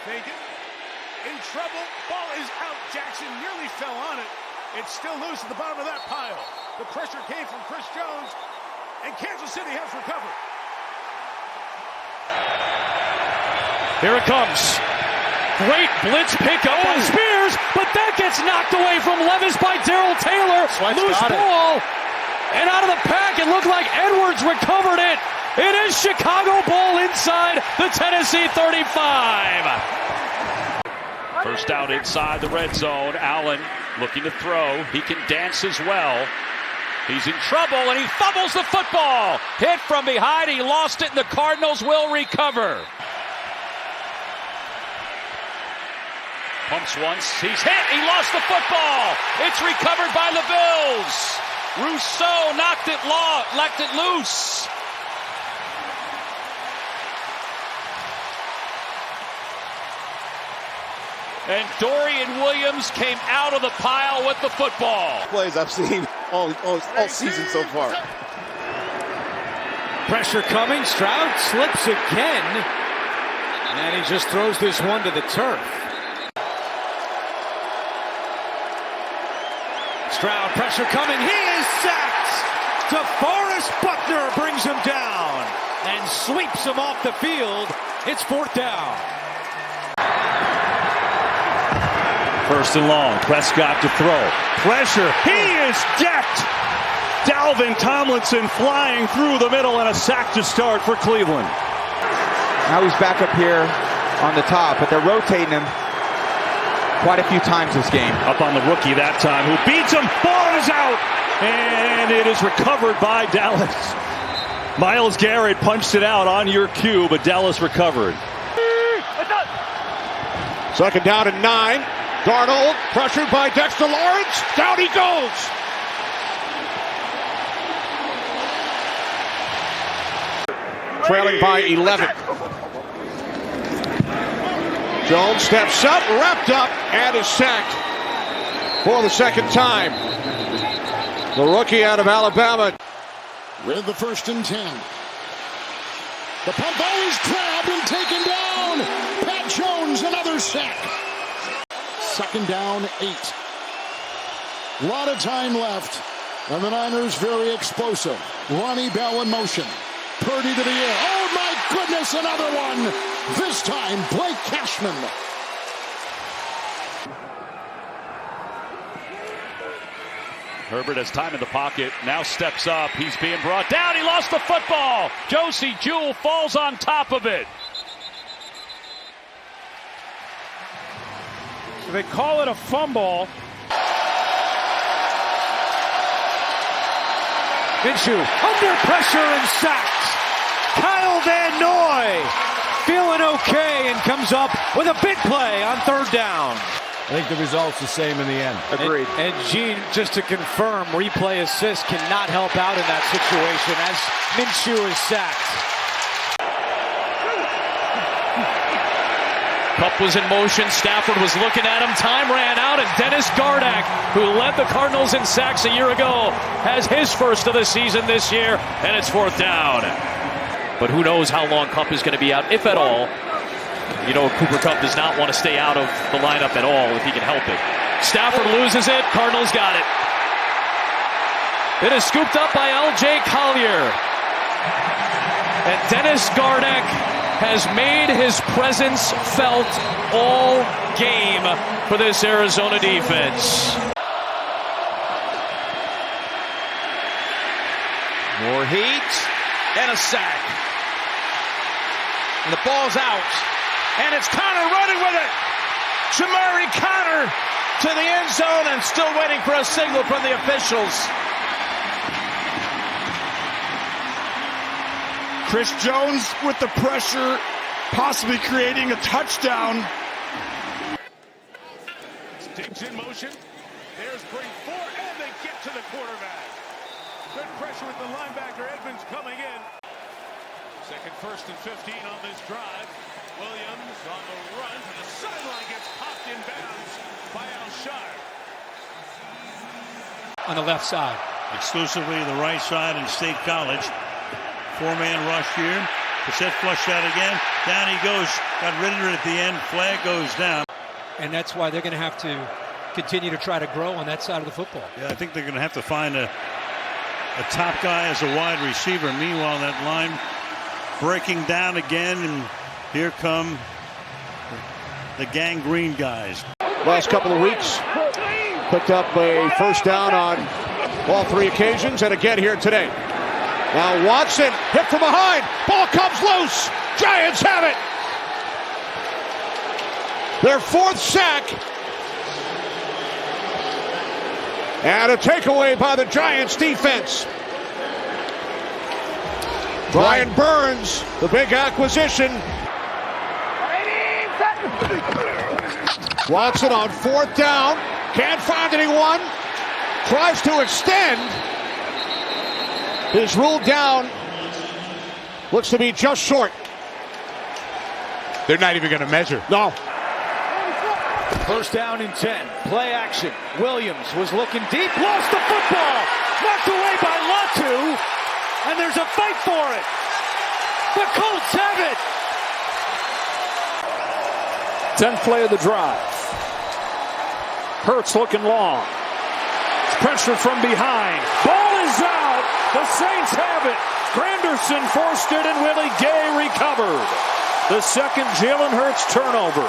Fake it. In trouble. Ball is out. Jackson nearly fell on it. It's still loose at the bottom of that pile. The pressure came from Chris Jones, and Kansas City has recovered. Here it comes. Great blitz pickup by Spears, but that gets knocked away from Levis by Darrell Taylor. Loose ball. And out of the pack, it looked like Edwards recovered it. It is Chicago ball inside the Tennessee 35. First down inside the red zone. Allen looking to throw. He can dance as well. He's in trouble, and he fumbles the football. Hit from behind. He lost it, and the Cardinals will recover. Pumps once. He's hit. He lost the football. It's recovered by the Bills. Rousseau knocked it loose. And Dorian Williams came out of the pile with the football. Plays I've seen all season so far. Pressure coming. Stroud slips again. And he just throws this one to the turf. Stroud, pressure coming. He is sacked. DeForest Buckner brings him down and sweeps him off the field. It's fourth down. First and long. Prescott to throw. Pressure. He is decked. Dalvin Tomlinson flying through the middle and a sack to start for Cleveland. Now he's back up here on the top, but they're rotating him quite a few times this game. Up on the rookie that time, who beats him. Ball is out. And it is recovered by Dallas. Myles Garrett punched it out on your cue, but Dallas recovered. Second down and 9. Darnold pressured by Dexter Lawrence. Down he goes. Trailing by 11. Jones steps up, wrapped up, and is sacked for the second time. The rookie out of Alabama. With the 1st and 10. The punt ball is grabbed and taken down. Pat Jones, another sack. Second down, 8. A lot of time left. And the Niners very explosive. Ronnie Bell in motion. Purdy to the air. Oh my goodness, another one. This time, Blake Cashman. Herbert has time in the pocket. Now steps up. He's being brought down. He lost the football. Josie Jewell falls on top of it. So they call it a fumble. Minshew under pressure and sacked. Kyle Van Noy feeling okay and comes up with a big play on third down. I think the result's the same in the end. Agreed. And Gene, just to confirm, replay assist cannot help out in that situation as Minshew is sacked. Kupp was in motion. Stafford was looking at him. Time ran out, and Dennis Gardeck, who led the Cardinals in sacks a year ago, has his first of the season this year, and it's fourth down. But who knows how long Kupp is going to be out, if at all. You know, Cooper Kupp does not want to stay out of the lineup at all if he can help it. Stafford loses it. Cardinals got it. It is scooped up by L.J. Collier. And Dennis Gardeck has made his presence felt all game for this Arizona defense. More heat and a sack. And the ball's out. And it's Connor running with it. Shamari Connor to the end zone and still waiting for a signal from the officials. Chris Jones with the pressure, possibly creating a touchdown. Diggs in motion. There's Brady Ford, and they get to the quarterback. Good pressure with the linebacker. Edmonds coming in. Second, 1st and 15 on this drive. Williams on the run to the sideline, gets popped in bounds by Alshire. On the left side. Exclusively the right side in State College. 4-man rush here. Brissett flushed out again. Down he goes. Got rid of it at the end. Flag goes down. And that's why they're going to have to continue to try to grow on that side of the football. Yeah, I think they're going to have to find a top guy as a wide receiver. Meanwhile, that line breaking down again, and here come the gangrene guys. Last couple of weeks, picked up a first down on all three occasions, and again here today. Now Watson hit from behind. Ball comes loose. Giants have it. Their fourth sack. And a takeaway by the Giants defense. Brian Burns, the big acquisition. Watson on fourth down. Can't find anyone. Tries to extend. Is ruled down. Looks to be just short. They're not even going to measure. No. First down and 10. Play action. Williams was looking deep. Lost the football. Knocked away by Latu. And there's a fight for it. The Colts have it. 10th play of the drive. Hurts looking long. It's pressure from behind. Ball is out. The Saints have it. Granderson forced it and Willie Gay recovered. The second Jalen Hurts turnover.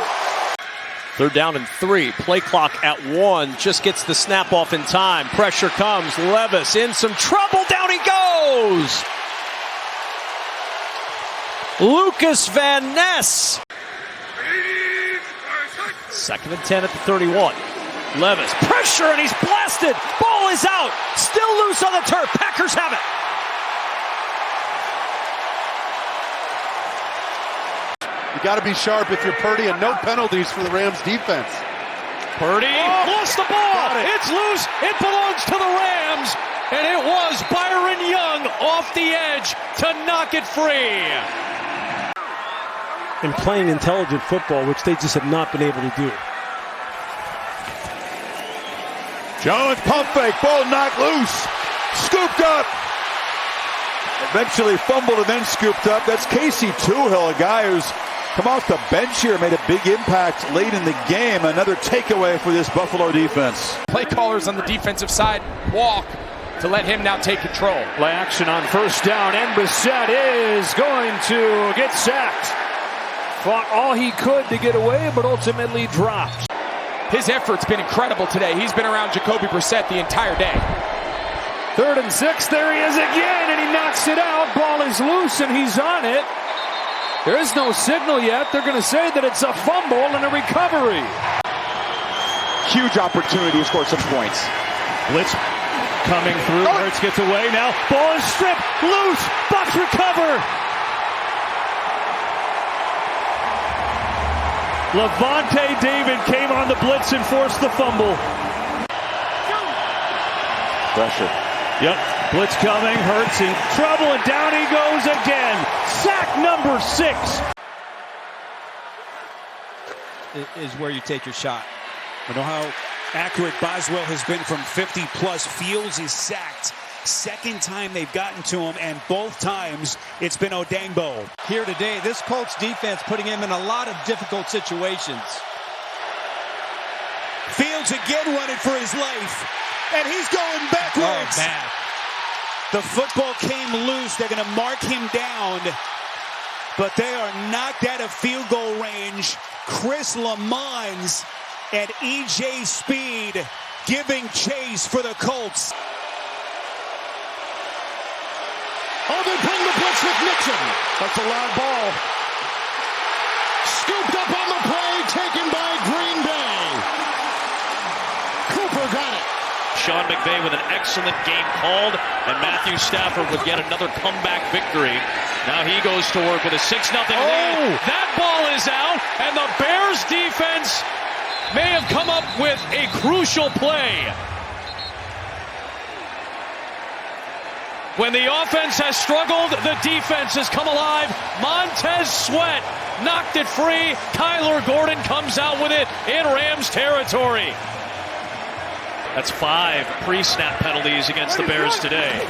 3rd down and 3. Play clock at 1. Just gets the snap off in time. Pressure comes. Levis in some trouble. Down he goes. Lucas Van Ness. 2nd and 10 at the 31. Levis, pressure, and he's blasted. Ball is out. Still loose on the turf. Packers have it. You got to be sharp if you're Purdy, and no penalties for the Rams defense. Purdy lost the ball. It's loose. It belongs to the Rams. And it was Byron Young off the edge to knock it free. And playing intelligent football, which they just have not been able to do. Jones pump fake, ball knocked loose, scooped up. Eventually fumbled and then scooped up. That's Casey Tuhill, a guy who's come off the bench here, made a big impact late in the game. Another takeaway for this Buffalo defense. Play callers on the defensive side walk to let him now take control. Play action on first down, and Brissett is going to get sacked. Fought all he could to get away, but ultimately dropped. His effort's been incredible today. He's been around Jacoby Brissett the entire day. 3rd and 6, there he is again, and he knocks it out. Ball is loose, and he's on it. There is no signal yet. They're going to say that it's a fumble and a recovery. Huge opportunity to score some points. Blitz coming through. Hurts gets away now. Ball is stripped, loose. Bucks recover. Levante David came on the blitz and forced the fumble. Pressure. Yep, blitz coming, Hurts in trouble, and down he goes again. Sack number 6. Is where you take your shot. I know how accurate Boswell has been from 50-plus. Fields is sacked. Second time they've gotten to him, and both times it's been Odangbo. Here today, this Colts defense putting him in a lot of difficult situations. Fields again running for his life, and he's going backwards. The football came loose. They're going to mark him down, but they are knocked out of field goal range. Chris Lamons and E.J. Speed giving chase for the Colts. Oh, they bring the blitz with Nixon. That's a loud ball. Scooped up on the play, taken by Green Bay. Cooper got it. Sean McVay with an excellent game called, and Matthew Stafford would get another comeback victory. Now he goes to work with a 6-0 lead. That ball is out, and the Bears defense may have come up with a crucial play. When the offense has struggled, the defense has come alive. Montez Sweat knocked it free. Kyler Gordon comes out with it in Rams territory. That's 5 pre-snap penalties against the Bears today.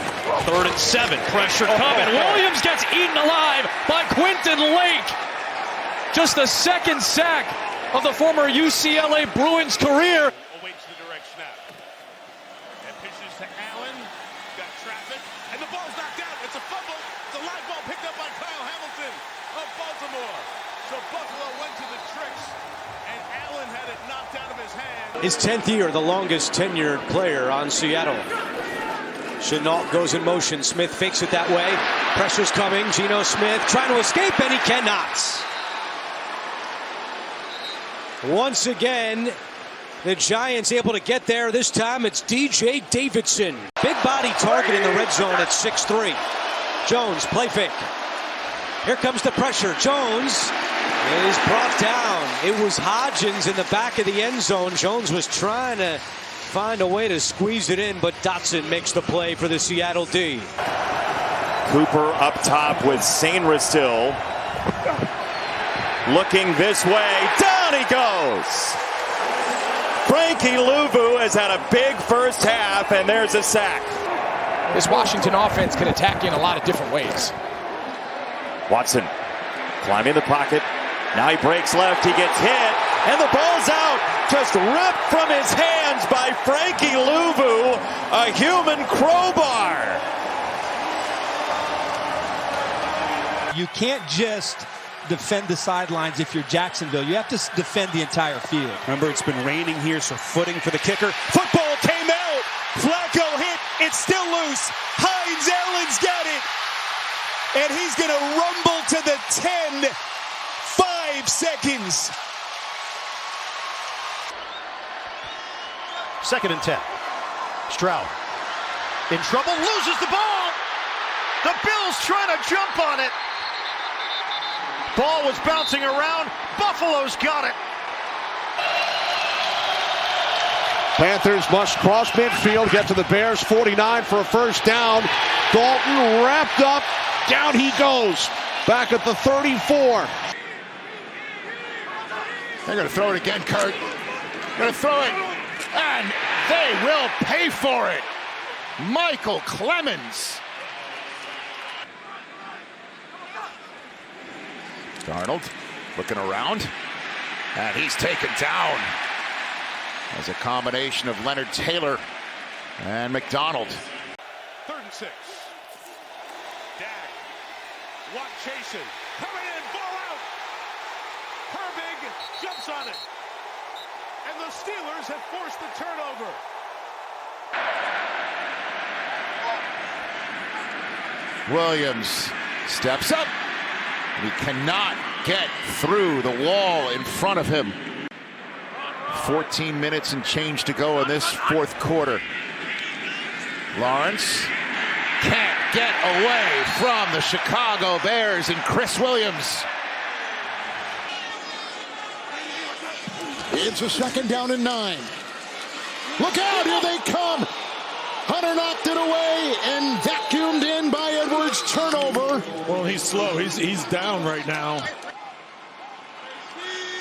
3rd and 7. Pressure coming. Williams gets eaten alive by Quinton Lake. Just the 2nd sack of the former UCLA Bruins career. Awaits the direct snap. And pitches to Allen. Got traffic. And the ball's knocked out. It's a fumble. It's a live ball picked up by Kyle Hamilton of Baltimore. So Buffalo went to the tricks. And Allen had it knocked out of his hand. His 10th year, the longest tenured player on Seattle. Chenault goes in motion. Smith fakes it that way. Pressure's coming. Geno Smith trying to escape, and he cannot. Once again, the Giants able to get there. This time it's DJ Davidson. Big body target in the red zone at 6'3". Jones, play fake. Here comes the pressure. Jones is brought down. It was Hodgins in the back of the end zone. Jones was trying to find a way to squeeze it in, but Dotson makes the play for the Seattle D. Cooper up top with Sainristil. Looking this way. Down he goes. Frankie Louvu has had a big first half, and there's a sack. This Washington offense can attack in a lot of different ways. Watson climbing the pocket. Now he breaks left. He gets hit. And the ball's out. Just ripped from his hands by Frankie Louvu. A human crowbar. You can't just defend the sidelines if you're Jacksonville. You have to defend the entire field. Remember, it's been raining here, so footing for the kicker. Football came out. Flacco hit. It's still loose. Hines Allen's got it. And he's going to rumble to the 10. 5 seconds. 2nd and 10. Stroud in trouble, loses the ball. The Bills trying to jump on it. Ball was bouncing around. Buffalo's got it. Panthers must cross midfield, get to the Bears 49 for a first down. Dalton wrapped up. Down he goes. Back at the 34. They're going to throw it again, Kurt. Going to throw it. And they will pay for it. Michael Clemens. Darnold looking around. And he's taken down. As a combination of Leonard Taylor and McDonald. 3rd and 6. Dak. Watt chasing. Coming in. Ball out. Herbig jumps on it. And the Steelers have forced the turnover. Williams steps up. He cannot get through the wall in front of him. 14 minutes and change to go in this 4th quarter. Lawrence can't get away from the Chicago Bears and Chris Williams. It's a 2nd down and 9. Look out, here they come. Hunter knocked it away and vacuumed in by Edwards. Turnover. Well, he's slow. He's down right now.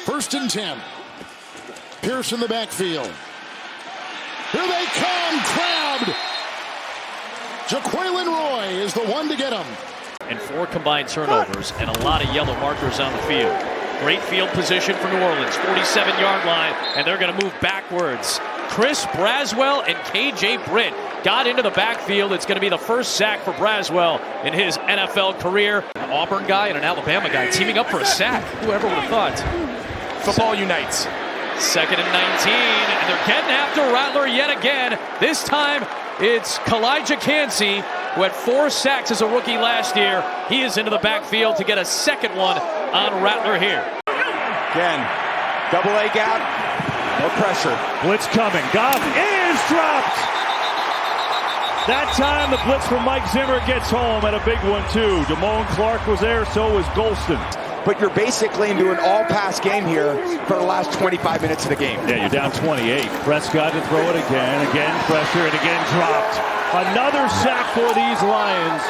1st and 10. Pierce in the backfield. Here they come, crabbed. Jaquelin Roy is the one to get him. And 4 combined turnovers and a lot of yellow markers on the field. Great field position for New Orleans, 47-yard line, and they're going to move backwards. Chris Braswell and KJ Britt got into the backfield. It's going to be the first sack for Braswell in his NFL career. An Auburn guy and an Alabama guy teaming up for a sack. Whoever would have thought? Football unites. 2nd and 19, and they're getting after Rattler yet again. This time it's Kalijah Kancey, who had 4 sacks as a rookie last year. He is into the backfield to get a 2nd one on Rattler here. Again, double A gap, no pressure. Blitz coming. Goff is dropped. That time the blitz from Mike Zimmer gets home at a big one too. Damone Clark was there, so was Golston. But you're basically into an all-pass game here for the last 25 minutes of the game. Yeah, you're down 28. Prescott to throw it again pressure, and again dropped. Another sack for these Lions.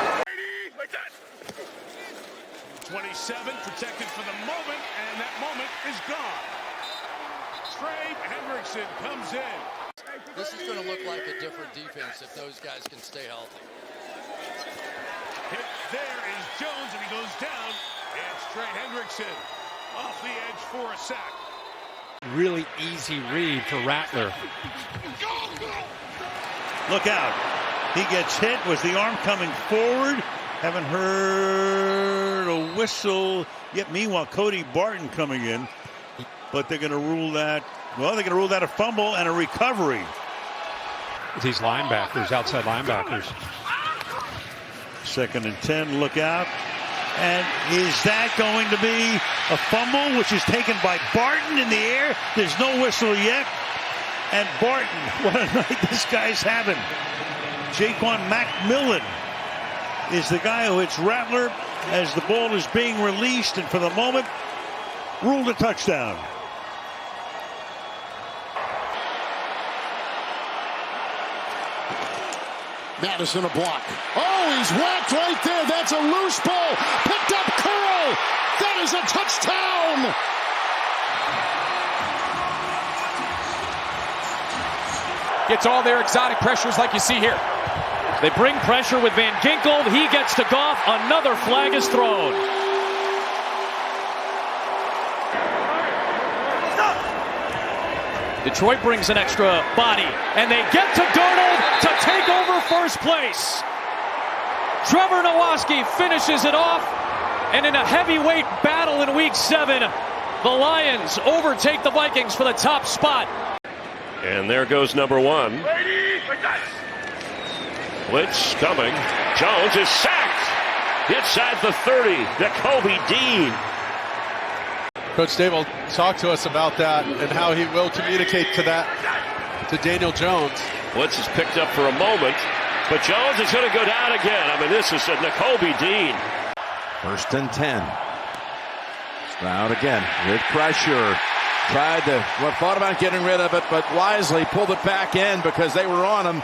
27 protected for the moment, and that moment is gone. Trey Hendrickson comes in. This is going to look like a different defense if those guys can stay healthy. Hit there is Jones, and he goes down. It's Trey Hendrickson off the edge for a sack. Really easy read for Rattler. Look out. He gets hit. Was the arm coming forward? Haven't heard a whistle yet. Meanwhile, Cody Barton coming in. But they're going to rule that, well, they're going to rule that a fumble and a recovery. These linebackers, outside linebackers. 2nd and 10, look out. And is that going to be a fumble, which is taken by Barton in the air? There's no whistle yet. And Barton, what a night this guy's having. Jaquan McMillan is the guy who hits Rattler as the ball is being released, and for the moment, ruled a touchdown. Madison a block. Oh, he's whacked right there. That's a loose ball. Picked up curl. That is a touchdown. Gets all their exotic pressures like you see here. They bring pressure with Van Ginkel. He gets to Goff. Another flag is thrown. Detroit brings an extra body, and they get to Darnold to take over first place. Trevor Nowaski finishes it off, and in a heavyweight battle in Week 7, the Lions overtake the Vikings for the top spot. And there goes number 1. Blitz coming. Jones is sacked inside the 30. Nakobe Dean. Coach Dave will talk to us about that and how he will communicate to that to Daniel Jones. Blitz is picked up for a moment, but Jones is going to go down again. I mean, this is a Nakobe Dean. 1st and 10. Stroud again with pressure. Thought about getting rid of it, but wisely pulled it back in because they were on him.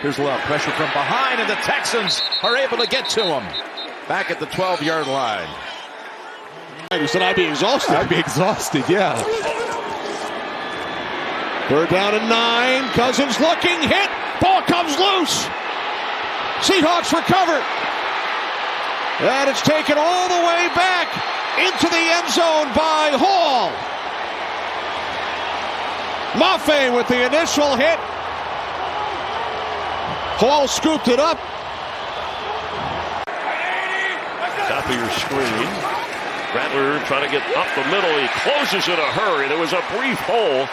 Here's Love. Pressure from behind, and the Texans are able to get to him. Back at the 12-yard line. You said I'd be exhausted. I'd be exhausted, yeah. 3rd down and 9. Cousins looking, hit. Ball comes loose. Seahawks recover. And it's taken all the way back into the end zone by Hall. Maffei with the initial hit. Hall scooped it up. Top of your screen. Rattler trying to get up the middle. He closes in a hurry. There was a brief hole.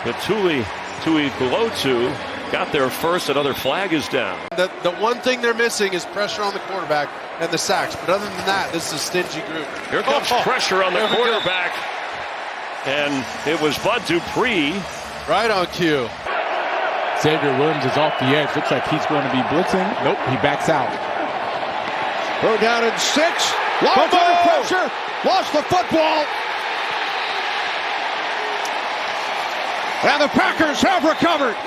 But Tuli Kulotu got there first. Another flag is down. The one thing they're missing is pressure on the quarterback and the sacks. But other than that, this is a stingy group. Here comes pressure on the quarterback. And it was Bud Dupree. Right on cue. Xavier Williams is off the edge. Looks like he's going to be blitzing. Nope, he backs out. 3rd down and 6. Lions under pressure. Lost the football. And the Packers have recovered.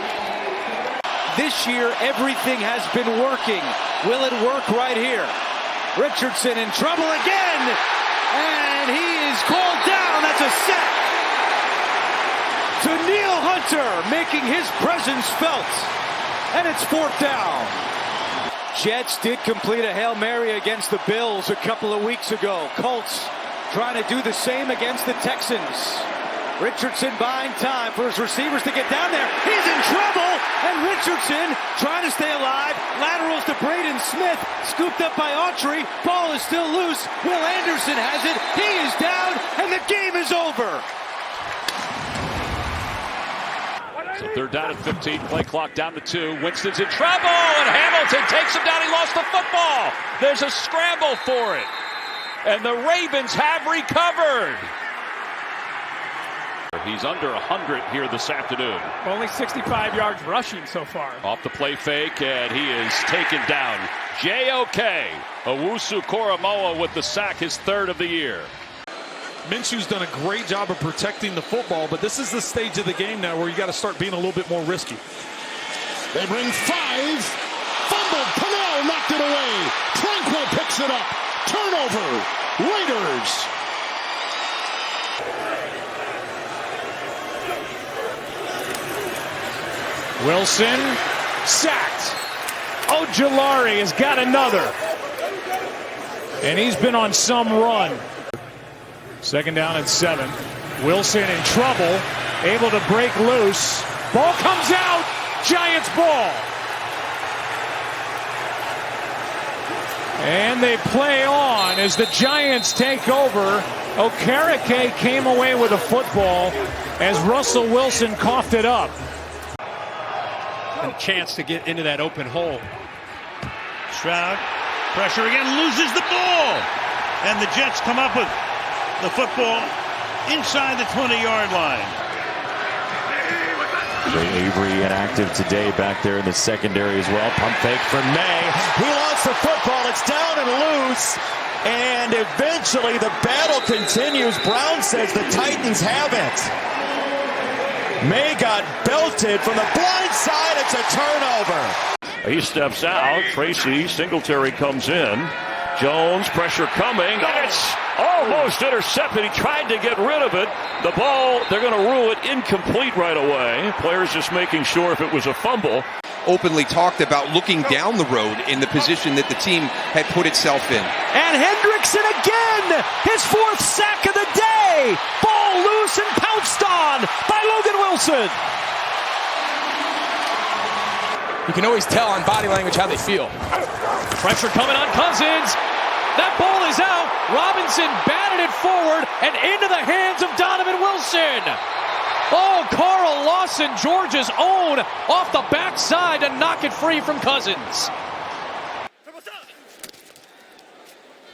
This year, everything has been working. Will it work right here? Richardson in trouble again. And he is called down. That's a sack. To Neil Hunter, making his presence felt. And it's 4th down. Jets did complete a Hail Mary against the Bills a couple of weeks ago. Colts trying to do the same against the Texans. Richardson buying time for his receivers to get down there. He's in trouble, and Richardson trying to stay alive. Laterals to Braden Smith, scooped up by Autry. Ball is still loose. Will Anderson has it. He is down, and the game is over. So 3rd down and 15, play clock down to 2. Winston's in trouble, and Hamilton takes him down. He lost the football. There's a scramble for it, and the Ravens have recovered. He's under 100 here this afternoon. Only 65 yards rushing so far. Off the play fake, and he is taken down. J.O.K. Owusu-Koramoah with the sack, his 3rd of the year. Minshew's done a great job of protecting the football, but this is the stage of the game now where you got to start being a little bit more risky. They bring 5. Fumbled. Pennell knocked it away. Tranquil picks it up. Turnover. Raiders. Wilson sacked. Ojulari has got another. And he's been on some run. 2nd down and 7. Wilson in trouble. Able to break loose. Ball comes out. Giants ball. And they play on as the Giants take over. Okereke came away with a football as Russell Wilson coughed it up. A chance to get into that open hole. Stroud, pressure again, loses the ball. And the Jets come up with the football inside the 20-yard line. Jay Avery inactive today back there in the secondary as well. Pump fake from May. He lost the football. It's down and loose. And eventually the battle continues. Brown says the Titans have it. May got belted from the blind side. It's a turnover. He steps out. Tracy Singletary comes in. Jones, pressure coming. And it's almost intercepted. He tried to get rid of it. The ball, they're going to rule it incomplete right away. Players just making sure if it was a fumble. Openly talked about looking down the road in the position that the team had put itself in. And Hendrickson again, his 4th sack of the day. Ball loose and pounced on by Logan Wilson. You can always tell on body language how they feel. Pressure coming on Cousins. That ball is out. Robinson batted it forward and into the hands of Donovan Wilson. Oh, Carl Lawson, Georgia's own, off the backside to knock it free from Cousins.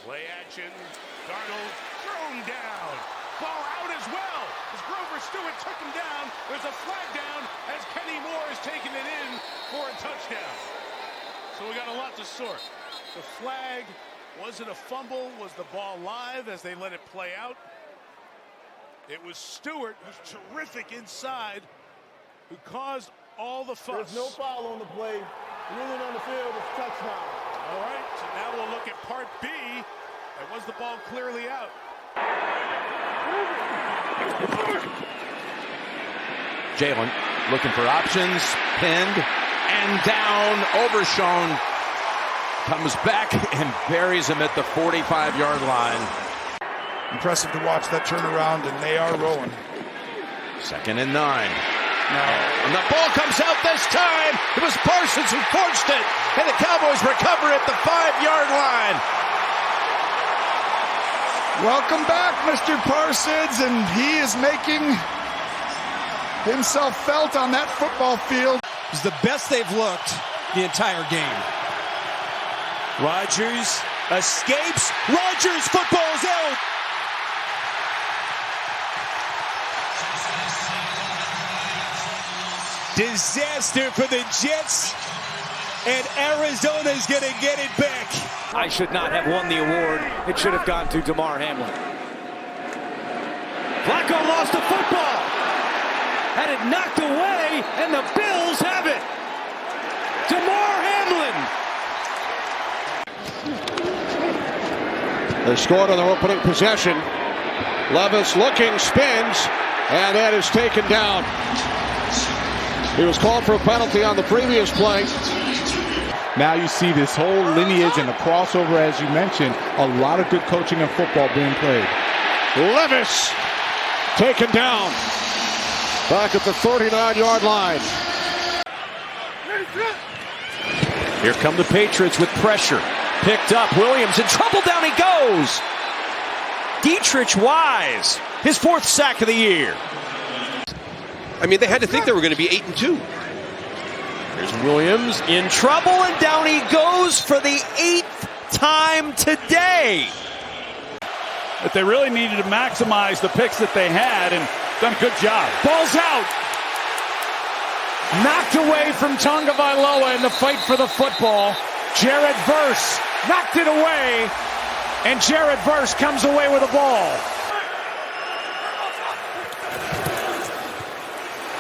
Play action. Darnold thrown down. Ball out as well. As Grover Stewart took him down. There's a flag down as Kenny Moore is taking it in for a touchdown. So we got a lot to sort. The flag, was it a fumble? Was the ball live as they let it play out? It was Stewart, who's terrific inside, who caused all the fuss. There's no foul on the play. Ruling on the field is touchdown. All right, so now we'll look at part B. And was the ball clearly out? Jalen looking for options, pinned and down. Overshown comes back and buries him at the 45-yard line. Impressive to watch that turnaround, and they are rolling. 2nd and 9. And the ball comes out this time. It was Parsons who forced it, and the Cowboys recover at the 5-yard line. Welcome back, Mr. Parsons, and he is making himself felt on that football field. It's the best they've looked the entire game. Rodgers escapes. Rodgers, football's out. Disaster for the Jets, and Arizona's going to get it back. I should not have won the award. It should have gone to Damar Hamlin. Flacco lost the football. Had it knocked away, and the Bills have it. Damar Hamlin. They scored on their opening possession. Levis looking, spins, and that is taken down. He was called for a penalty on the previous play. Now you see this whole lineage and the crossover, as you mentioned, a lot of good coaching and football being played. Levis taken down back at the 39-yard line. Here come the Patriots with pressure. Picked up. Williams in trouble. Down he goes. Dietrich Wise, his 4th sack of the year. I mean, they had to think they were going to be 8-2. There's Williams in trouble, and down he goes for the 8th time today. But they really needed to maximize the picks that they had, and done a good job. Ball's out. Knocked away from Tonga Vailoa in the fight for the football. Jared Verse knocked it away, and Jared Verse comes away with the ball.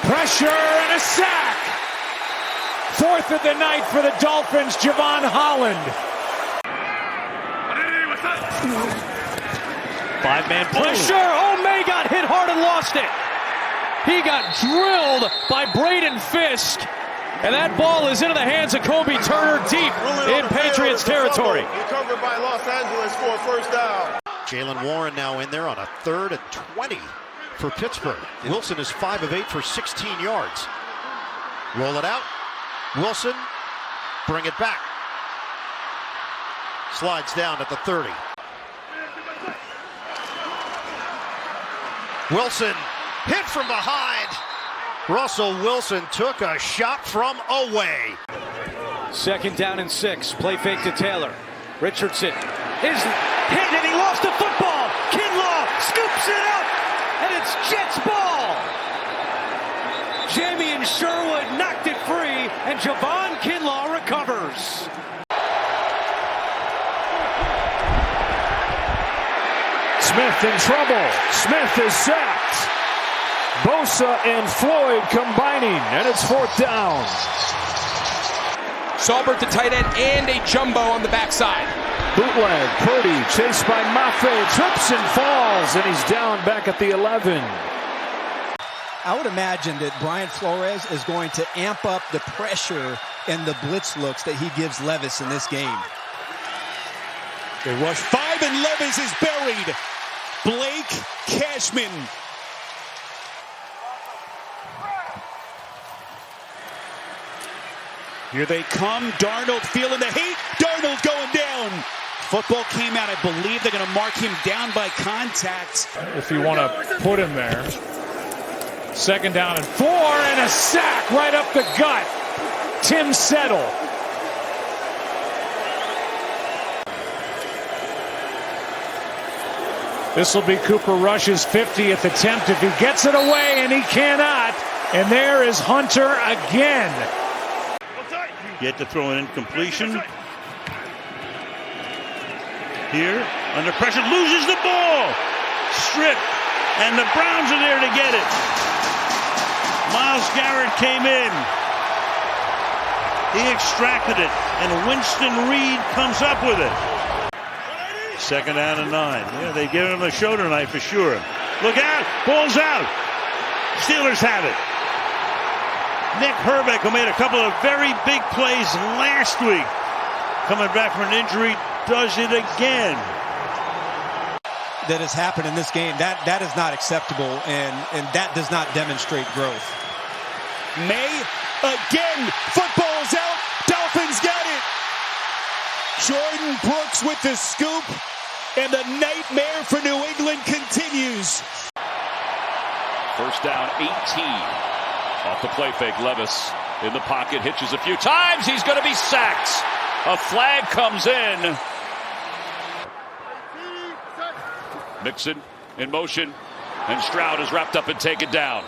Pressure and a sack. 4th of the night for the Dolphins, Javon Holland. 5-man pressure. Oh, May got hit hard and lost it. He got drilled by Braden Fisk And that ball is into the hands of Kobe Turner deep in Patriots territory. Recovered by Los Angeles for a first down. Jalen Warren now in there on a 3rd and 20 for Pittsburgh. Wilson is 5 of 8 for 16 yards. Roll it out. Wilson, bring it back. Slides down at the 30. Wilson hit from behind. Russell Wilson took a shot from away. 2nd down and 6. Play fake to Taylor. Richardson is hit and he lost the football. Kinlaw scoops it up and it's Jets ball. Jamie and Sherwood knocked it free and Javon Kinlaw recovers. Smith in trouble. Smith is sacked. Bosa and Floyd combining, and it's 4th down. Saubert, the tight end, and a jumbo on the backside. Bootleg, Purdy, chased by Maffei, trips and falls, and he's down back at the 11. I would imagine that Brian Flores is going to amp up the pressure and the blitz looks that he gives Levis in this game. They rush 5 and Levis is buried. Blake Cashman. Here they come. Darnold feeling the heat. Darnold going down. Football came out. I believe they're going to mark him down by contact. If you want to put him there. 2nd down and 4 and a sack right up the gut. Tim Settle. This will be Cooper Rush's 50th attempt if he gets it away, and he cannot. And there is Hunter again. Yet to throw an incompletion. Here, under pressure, loses the ball. Stripped, and the Browns are there to get it. Myles Garrett came in. He extracted it, and Winston Reed comes up with it. 2nd down and 9. Yeah, they've given him a show tonight for sure. Look out, ball's out. Steelers have it. Nick Herbeck, who made a couple of very big plays last week, coming back from an injury, does it again. That has happened in this game. That is not acceptable, and that does not demonstrate growth. May again. Football's out. Dolphins got it. Jordan Brooks with the scoop, and the nightmare for New England continues. 1st down, 18. Off the play fake, Levis in the pocket, hitches a few times. He's going to be sacked. A flag comes in. Mixon in motion, and Stroud is wrapped up and taken down.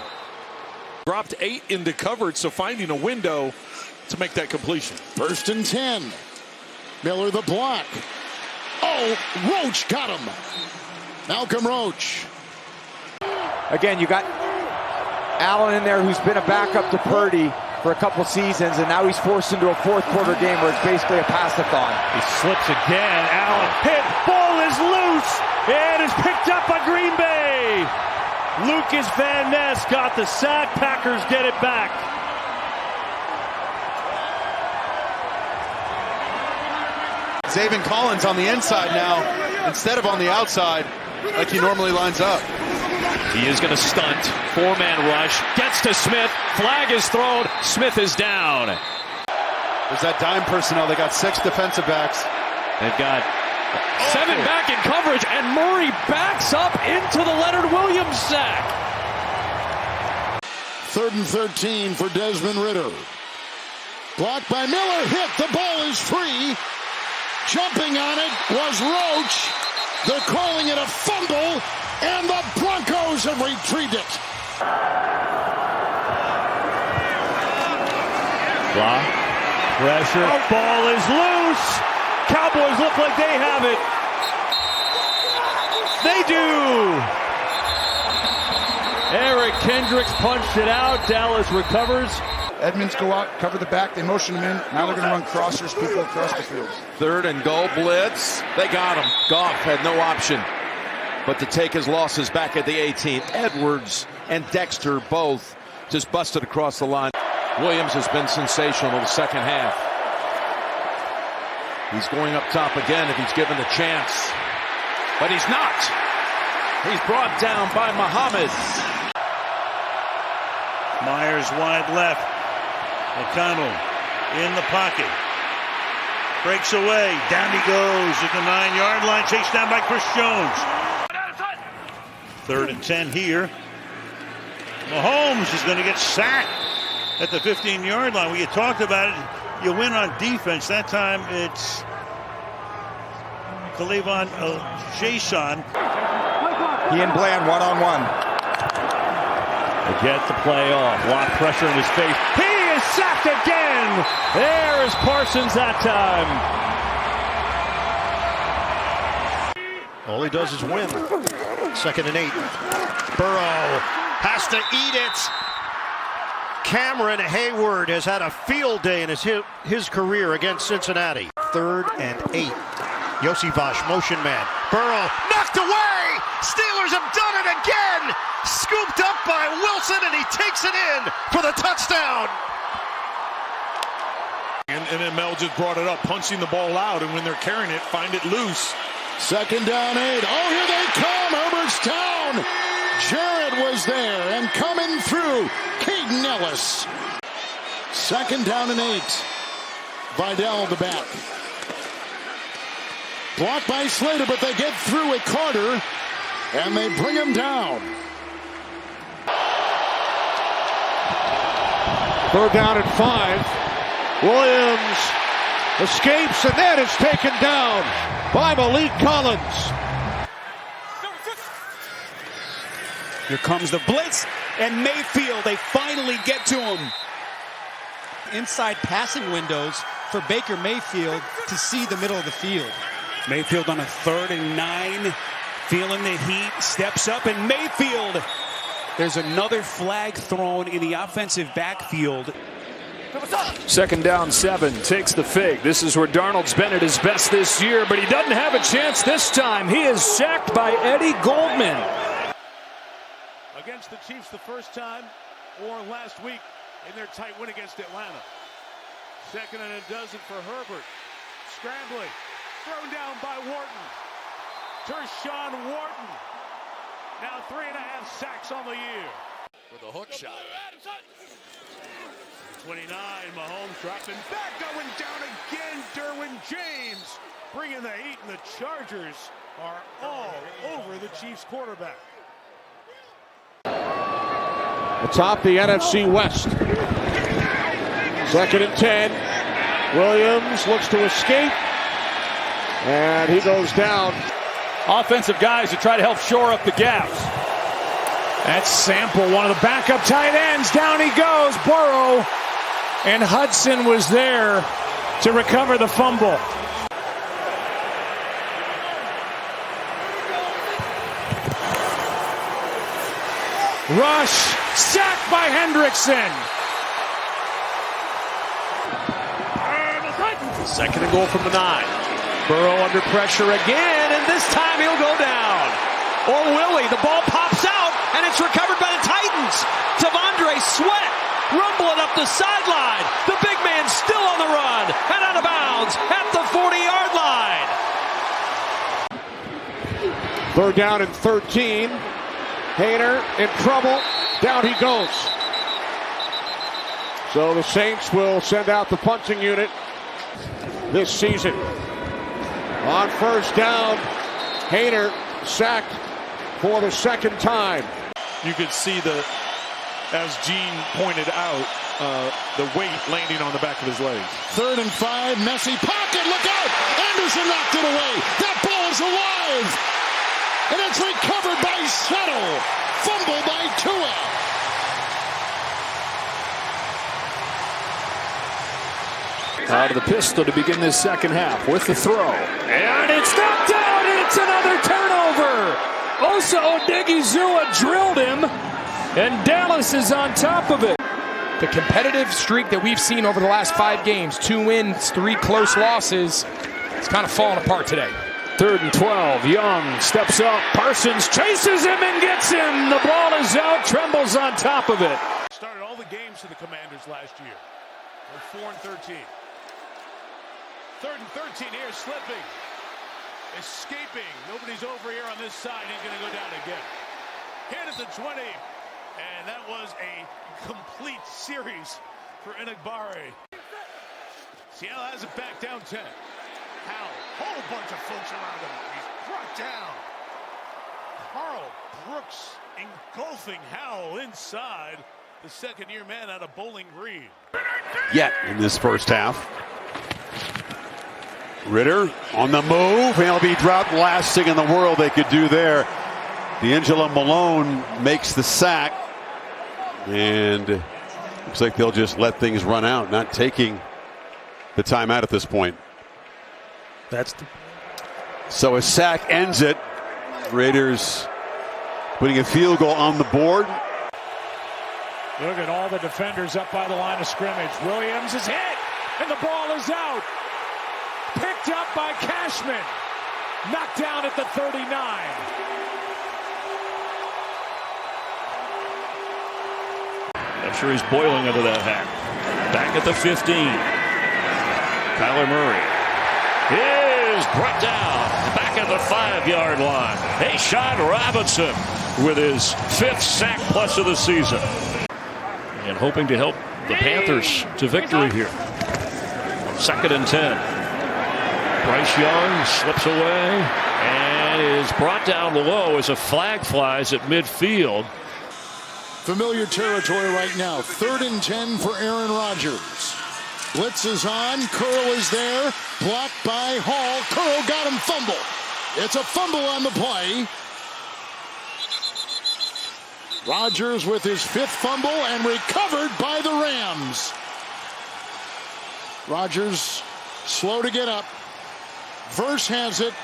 Dropped 8 into coverage, so finding a window to make that completion. 1st and 10. Miller the block. Oh, Roach got him. Malcolm Roach. Again, you got Allen in there, who's been a backup to Purdy for a couple seasons, and now he's forced into a 4th quarter game where it's basically a pass-a-thon. He slips again. Allen hit. Ball is loose. And is picked up by Green Bay. Lucas Van Ness got the sack. Packers get it back. Zaven Collins on the inside now instead of on the outside like he normally lines up. He is going to stunt. 4-man rush. Gets to Smith. Flag is thrown. Smith is down. There's that dime personnel. They got 6 defensive backs. They've got 7 back in coverage, and Murray backs up into the Leonard Williams sack. 3rd and 13 for Desmond Ridder. Blocked by Miller. Hit. The ball is free. Jumping on it was Roach. They're calling it a fumble, and the Broncos have retrieved it. Block. Pressure. Ball is loose. Cowboys look like they have it. They do. Eric Kendricks punched it out. Dallas recovers. Edmonds go out, cover the back, they motion him in. Now they're going to run crossers, people across the field. 3rd and goal, blitz. They got him. Goff had no option but to take his losses back at the 18. Edwards and Dexter both just busted across the line. Williams has been sensational in the second half. He's going up top again if he's given the chance. But he's not. He's brought down by Muhammad. Myers wide left. O'Connell in the pocket. Breaks away. Down he goes at the 9-yard line. Chased down by Chris Jones. 3rd and 10 here. Mahomes is going to get sacked at the 15-yard line. We had talked about it. You win on defense. That time it's Khalevon Jason. He and Bland one-on-one. To get the play off. A lot of pressure in his face. He is sacked again. There is Parsons that time. All he does is win. 2nd and 8. Burrow has to eat it. Cameron Hayward has had a field day in his career against Cincinnati. 3rd and 8. Yosivash, motion man. Burrow knocked away. Steelers have done it again. Scooped up by Wilson, and he takes it in for the touchdown. And then Mel just brought it up, punching the ball out, and when they're carrying it, find it loose. 2nd down 8. Oh, here they come. Herbert's down. Jarrett was there and coming through. Caden Ellis. 2nd down and 8. Vidal the back. Blocked by Slater, but they get through with Carter, and they bring him down. 3rd down and 5. Williams escapes, and then is taken down by Malik Collins. Here comes the blitz, and Mayfield, they finally get to him. Inside passing windows for Baker Mayfield to see the middle of the field. Mayfield on a 3rd and 9, feeling the heat, steps up, and Mayfield. There's another flag thrown in the offensive backfield. 2nd down 7. Takes the fake. This is where Darnold's been at his best this year, but he doesn't have a chance this time. He is sacked by Eddie Goldman. Against the Chiefs the first time, or last week in their tight win against Atlanta. 2nd and a dozen for Herbert. Scrambling. Thrown down by Wharton. Tershawn Wharton. Now 3.5 sacks on the year. With a hook shot. 29, Mahomes dropping back, going down again. Derwin James bringing the heat, and the Chargers are all over the Chiefs quarterback. Atop the NFC West. 2nd and 10. Williams looks to escape, and he goes down. Offensive guys to try to help shore up the gaps. That's Sample, one of the backup tight ends. Down he goes, Burrow. And Hudson was there to recover the fumble. Rush, sacked by Hendrickson. 2nd and goal from the 9. Burrow under pressure again, and this time he'll go down. Or will he? The ball pops out, and it's recovered by the Titans. Tavondre Sweat rumbling up the sideline. The big man still on the run and out of bounds at the 40-yard line. 3rd down and 13. Hayner in trouble. Down he goes. So the Saints will send out the punting unit this season. On 1st down, Hayner sacked for the 2nd time. You could see as Gene pointed out, the weight landing on the back of his legs. 3rd and 5, messy pocket, look out! Anderson knocked it away. That ball is alive! And it's recovered by Settle. Fumble by Tua. Out of the pistol to begin this 2nd half with the throw. And it's knocked out, and it's another turnover. Osa Odigizua drilled him, and Dallas is on top of it. The competitive streak that we've seen over the last 5 games, 2 wins, 3 close losses, it's kind of falling apart today. 3rd and 12. Young steps up. Parsons chases him and gets him. The ball is out. Tremble's on top of it. Started all the games to the Commanders last year. They're 4-13. 3rd and 13 here, slipping. Escaping. Nobody's over here on this side. He's going to go down again. Hit at the 20. And that was a complete series for Enagbare. Seattle has it back down 10. Howell, whole bunch of folks around him. He's brought down. Carl Brooks engulfing Howell inside. The second-year man out of Bowling Green. Yet in this first half. Ritter on the move. He'll be dropped. Last thing in the world they could do there. D'Angelo Malone makes the sack. And looks like they'll just let things run out, not taking the timeout at this point. So a sack ends it. Raiders putting a field goal on the board. Look at all the defenders up by the line of scrimmage. Williams is hit, and the ball is out. Picked up by Cashman. Knocked down at the 39. I'm sure he's boiling under that hat. Back at the 15. Kyler Murray is brought down back at the 5-yard line. Hayshawn Robinson with his 5th sack plus of the season. And hoping to help the Panthers to victory here. 2nd and 10. Bryce Young slips away and is brought down low as a flag flies at midfield. Familiar territory right now. 3rd and 10 for Aaron Rodgers. Blitz is on. Curl is there. Blocked by Hall. Curl got him fumble. It's a fumble on the play. Rodgers with his 5th fumble and recovered by the Rams. Rodgers slow to get up. Verse has it.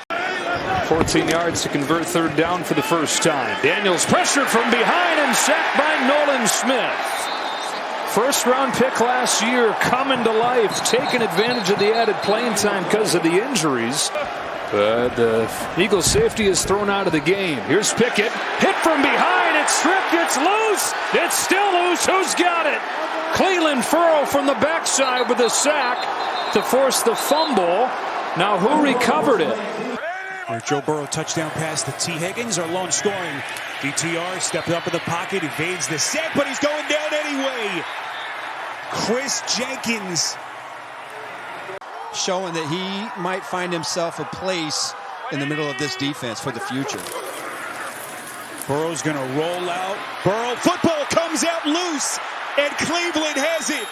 14 yards to convert 3rd down for the first time. Daniels pressured from behind and sacked by Nolan Smith. 1st-round pick last year coming to life, taking advantage of the added playing time because of the injuries. But the Eagles safety is thrown out of the game. Here's Pickett. Hit from behind. It's stripped. It's loose. It's still loose. Who's got it? Cleveland Furrow from the backside with a sack to force the fumble. Now who recovered it? Joe Burrow touchdown pass to T. Higgins, our lone scoring. DTR stepped up in the pocket, evades the sack, but he's going down anyway. Chris Jenkins showing that he might find himself a place in the middle of this defense for the future. Burrow's going to roll out. Burrow, football comes out loose, and Cleveland has it.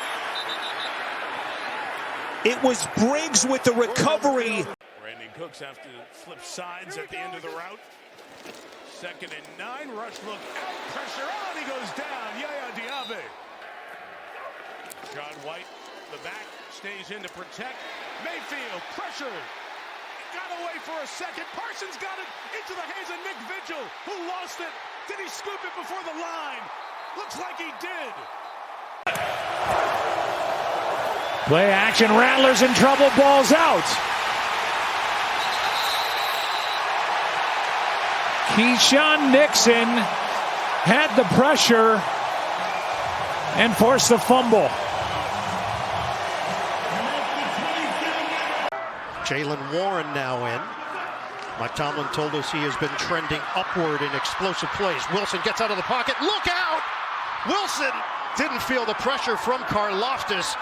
It was Briggs with the recovery. Brandon Cooks have to flip sides at the end of the route. 2nd and 9. Rush look out. Pressure on. He goes down. Yaya Diaby. John White, the back, stays in to protect. Mayfield, pressure. Got away for a second. Parsons got it into the hands of Nick Vigil, who lost it. Did he scoop it before the line? Looks like he did. Play action. Rattler's in trouble. Ball's out. Keyshawn Nixon had the pressure and forced the fumble. Jaylen Warren now in. Mike Tomlin told us he has been trending upward in explosive plays. Wilson gets out of the pocket. Look out! Wilson didn't feel the pressure from Karlaftis.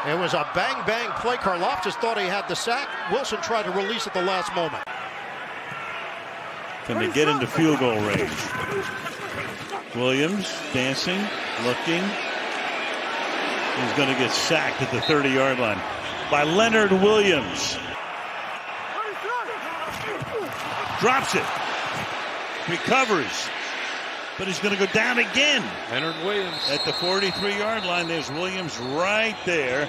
It was a bang-bang play. Karlaftis thought he had the sack. Wilson tried to release at the last moment. Can they get into field goal range? Williams dancing, looking. He's going to get sacked at the 30-yard line by Leonard Williams. Drops it. Recovers. But he's going to go down again. Leonard Williams. At the 43-yard line, there's Williams right there.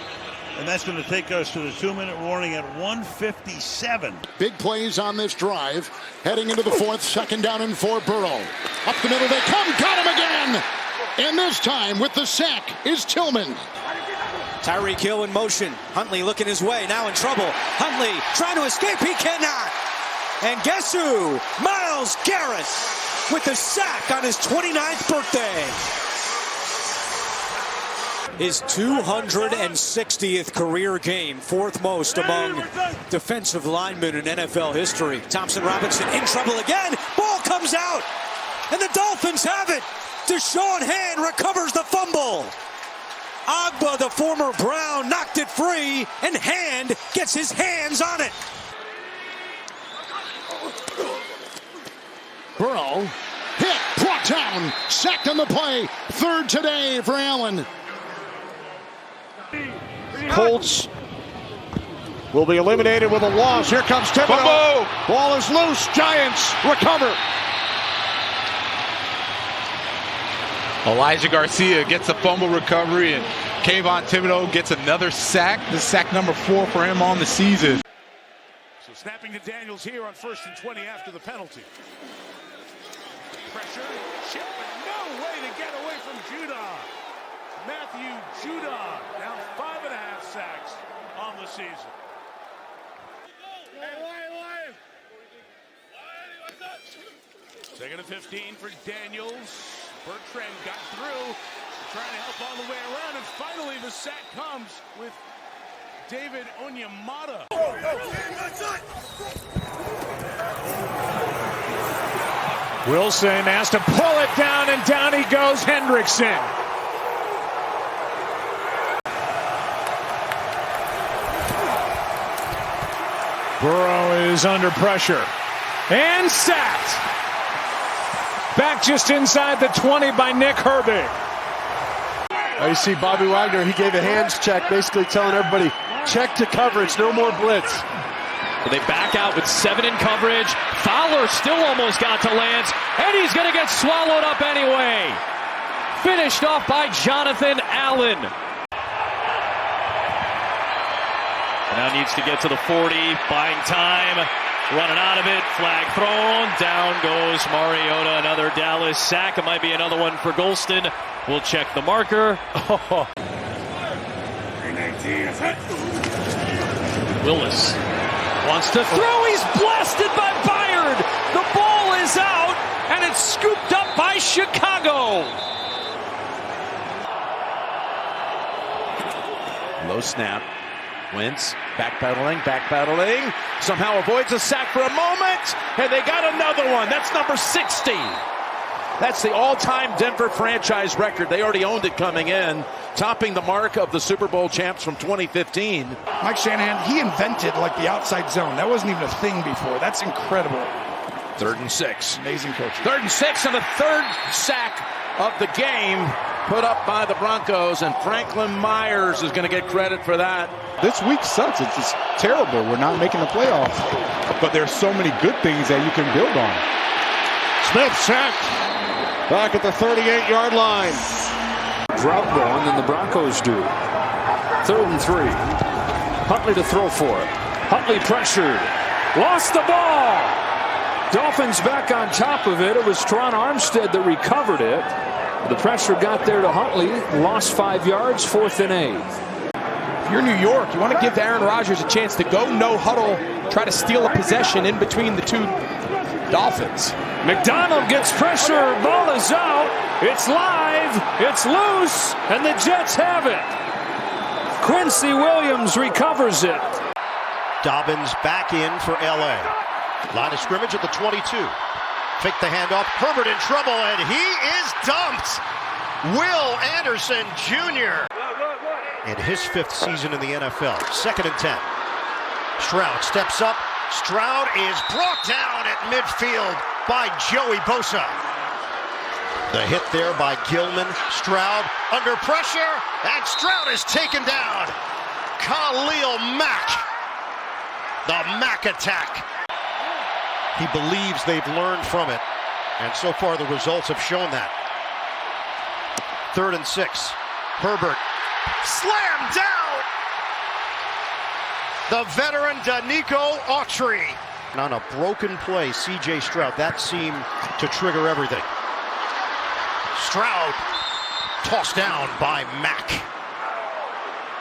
And that's going to take us to the 2-minute warning at 1:57. Big plays on this drive. Heading into the 4th, 2nd down and 4. Burrow. Up the middle they come. Got him again. And this time with the sack is Tillman. Tyreek Hill in motion. Huntley looking his way. Now in trouble. Huntley trying to escape. He cannot. And guess who? Myles Garrett with the sack on his 29th birthday. His 260th career game, fourth most among defensive linemen in NFL history. Thompson Robinson in trouble again. Ball comes out, and the Dolphins have it. Deshaun Hand recovers the fumble. Agba, the former Brown, knocked it free, and Hand gets his hands on it. Burrow hit, brought down, sacked on the play. Third today for Allen. Colts will be eliminated with a loss. Here comes Thibodeau. Ball is loose. Giants recover. Elijah Garcia gets a fumble recovery, and Kayvon Thibodeau gets another sack. This is sack number 4 for him on the season. So snapping to Daniels here on 1st and 20 after the penalty. Pressure, chip, and no way to get away from Judah. Matthew Judah down 5.5 sacks on the season. Second and 15 for Daniels. Bertrand got through, trying to help all the way around, and finally the sack comes with David Onyemata. Wilson has to pull it down, and down he goes, Hendrickson. Burrow is under pressure and sacked. Back just inside the 20 by Nick Herbig. You see Bobby Wagner, he gave a hands check, basically telling everybody, check to coverage, no more blitz. So they back out with 7 in coverage. Fowler still almost got to Lance, and he's going to get swallowed up anyway. Finished off by Jonathan Allen. And now needs to get to the 40, buying time. Running out of it, flag thrown, down goes Mariota, another Dallas sack. It might be another one for Golston. We'll check the marker. Willis wants to throw, he's blasted by Byard. The ball is out, and it's scooped up by Chicago. Low snap. Wentz backpedaling, somehow avoids a sack for a moment, and they got another one. That's number 60. That's the all-time Denver franchise record. They already owned it coming in, topping the mark of the Super Bowl champs from 2015. Mike Shanahan, he invented like the outside zone. That wasn't even a thing before. That's incredible. 3rd and 6. Amazing coaching. 3rd and 6, and the 3rd sack of the game put up by the Broncos, and Franklin Myers is going to get credit for that. This week sucks. It's just terrible. We're not making the playoffs. But there's so many good things that you can build on. Smith sacked back at the 38-yard line. Drought going than the Broncos do. 3rd and 3. Huntley to throw for it. Huntley pressured. Lost the ball. Dolphins back on top of it. It was Teron Armstead that recovered it. The pressure got there to Huntley. Lost 5 yards. 4th and 8. If you're New York, you want to give Aaron Rodgers a chance to go no huddle, try to steal a possession in between the two Dolphins. McDonald gets pressure. Ball is out. It's live. It's loose. And the Jets have it. Quincy Williams recovers it. Dobbins back in for LA. Line of scrimmage at the 22. Fake the handoff. Herbert in trouble, and he is dumped. Will Anderson Jr. in his 5th season in the NFL. 2nd and 10. Stroud steps up. Stroud is brought down at midfield by Joey Bosa. The hit there by Gilman. Stroud under pressure, and Stroud is taken down. Khalil Mack. The Mack attack. He believes they've learned from it, and so far the results have shown that. 3rd and 6. Herbert slammed down. The veteran Danico Autry. And on a broken play, C.J. Stroud, that seemed to trigger everything. Stroud tossed down by Mack.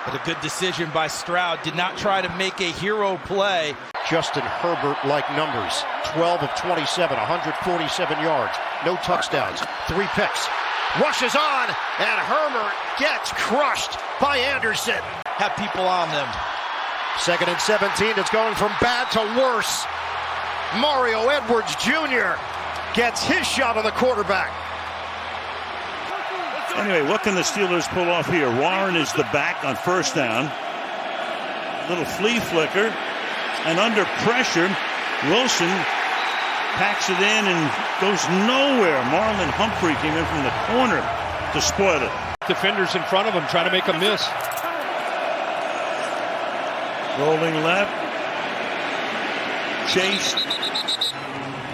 But a good decision by Stroud. Did not try to make a hero play. Justin Herbert-like numbers. 12 of 27, 147 yards. No touchdowns. 3 picks. rushes on, and Hermer gets crushed by Anderson. Have people on them. 2nd and 17. It's going from bad to worse. Mario Edwards Jr. gets his shot on the quarterback. Anyway, what can the Steelers pull off here? Warren is the back on 1st down. Little flea flicker. And under pressure, Wilson packs it in and goes nowhere. Marlon Humphrey came in from the corner to spoil it. Defenders in front of him trying to make a miss. Rolling left. Chase.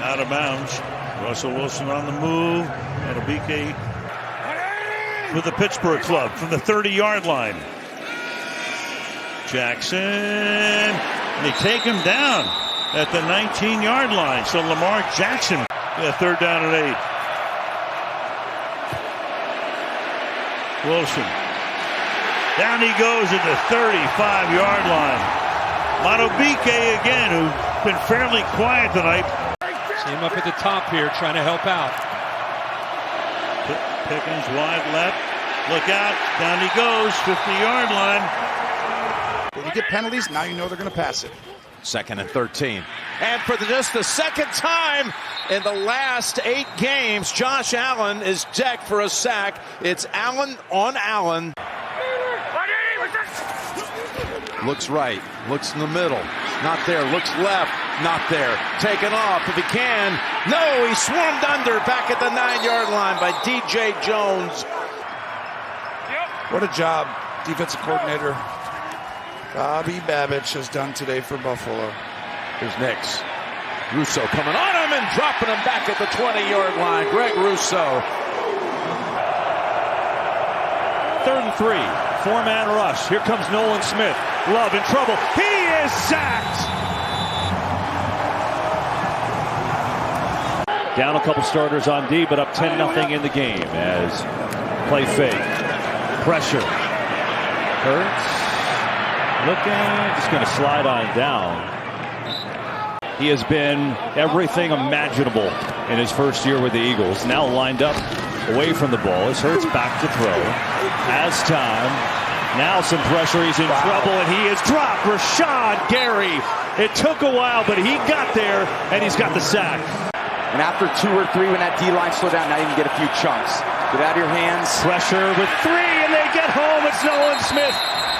Out of bounds. Russell Wilson on the move. And Obike with the Pittsburgh club from the 30-yard line. Jackson. And they take him down at the 19-yard line. So Lamar Jackson, 3rd down and 8. Wilson. Down he goes at the 35-yard line. Monobike again, who's been fairly quiet tonight. See him up at the top here, trying to help out. Pickens wide left. Look out. Down he goes, 50-yard line. When you get penalties, now you know they're going to pass it. 2nd and 13. And for just the 2nd time in the last 8 games, Josh Allen is decked for a sack. It's Allen on Allen. Looks right, looks in the middle, not there, looks left, not there. Taken off if he can. No, he swarmed under back at the 9-yard line by DJ Jones. What a job defensive coordinator Bobby Babich has done today for Buffalo. Here's Nix. Russo coming on him and dropping him back at the 20-yard line. Greg Russo. 3rd and 3. 4-man rush. Here comes Nolan Smith. Love in trouble. He is sacked. Down a couple starters on D, but up 10-0 in the game as play fake. Pressure. Hurts. Looking. Just going to slide on down. He has been everything imaginable in his first year with the Eagles. Now lined up away from the ball. As Hurts back to throw. Has time. Now some pressure. He's in trouble, and he is dropped. Rashad Gary. It took a while, but he got there, and he's got the sack. And after 2 or 3, when that D-line slowed down, now you can get a few chunks. Get out of your hands. Pressure with 3, and they get home. It's Nolan Smith.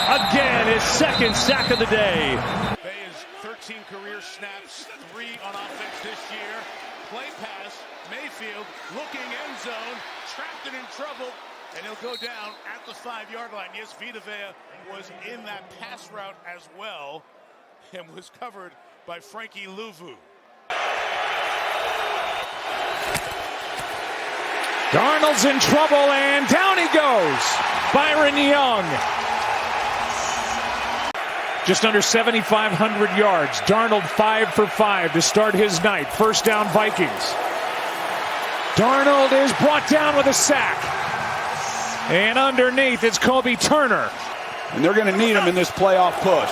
Again, his 2nd sack of the day. Bay is 13 career snaps, 3 on offense this year. Play pass, Mayfield looking end zone, trapped and in trouble, and he'll go down at the 5-yard line. Yes, Vita Vea was in that pass route as well and was covered by Frankie Louvu. Darnold's in trouble, and down he goes. Byron Young. Just under 7,500 yards. Darnold 5 for 5 to start his night. 1st down Vikings. Darnold is brought down with a sack. And underneath it's Kobe Turner. And they're going to need him in this playoff push.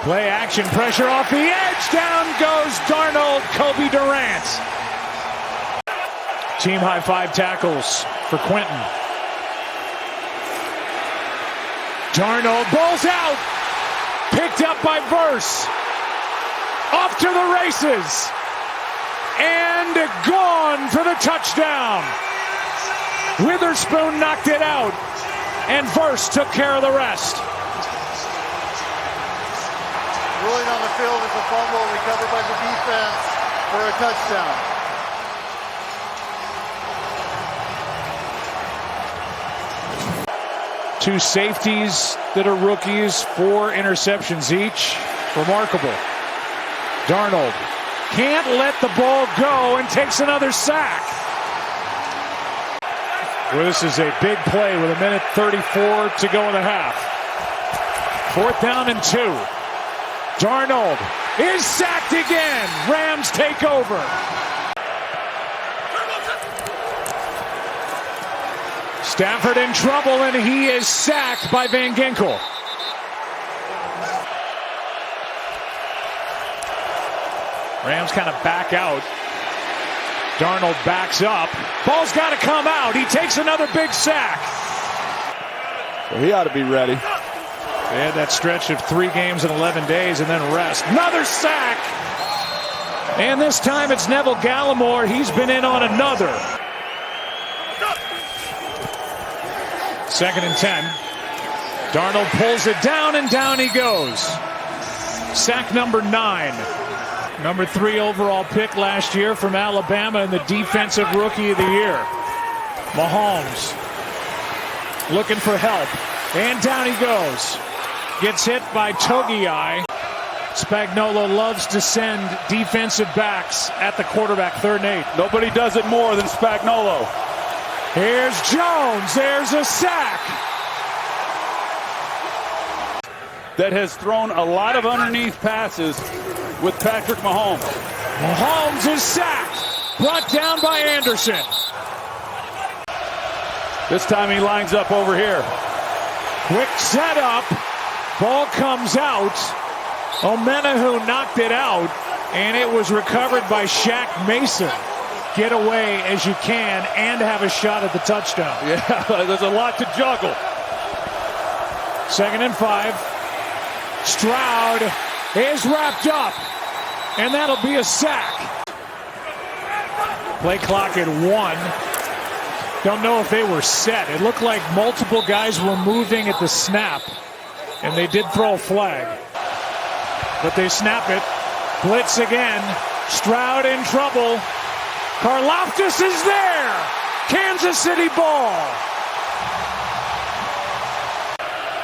Play action, pressure off the edge. Down goes Darnold, Kobe Durant. Team high 5 tackles for Quentin. Darnold balls out. Picked up by Verse. Off to the races. And gone for the touchdown. Witherspoon knocked it out. And Verse took care of the rest. Ruling on the field is a fumble recovered by the defense for a touchdown. Two safeties that are rookies, 4 interceptions each. Remarkable. Darnold can't let the ball go and takes another sack. Well, this is a big play with 1:34 to go in the half. 4th down and 2. Darnold is sacked again. Rams take over. Stafford in trouble, and he is sacked by Van Ginkel. Rams kind of back out. Darnold backs up. Ball's got to come out. He takes another big sack. So he ought to be ready. They had that stretch of 3 games in 11 days and then rest. Another sack. And this time it's Neville Gallimore. He's been in on another. 2nd and 10. Darnold pulls it down, and down he goes. Sack number 9. Number 3 overall pick last year from Alabama and the defensive rookie of the year. Mahomes looking for help. And down he goes. Gets hit by Togiai. Spagnuolo loves to send defensive backs at the quarterback, 3rd and 8. Nobody does it more than Spagnuolo. Here's Jones. There's a sack. That has thrown a lot of underneath passes with Patrick Mahomes. Mahomes is sacked. Brought down by Anderson. This time he lines up over here. Quick setup. Ball comes out. Omenahu knocked it out, and it was recovered by Shaq Mason. Get away as you can and have a shot at the touchdown. Yeah, there's a lot to juggle. 2nd and 5. Stroud is wrapped up, and that'll be a sack. Play clock at 1. Don't know if they were set. It looked like multiple guys were moving at the snap, and they did throw a flag. But they snap it. Blitz again. Stroud in trouble. Karlaftis is there. Kansas City ball.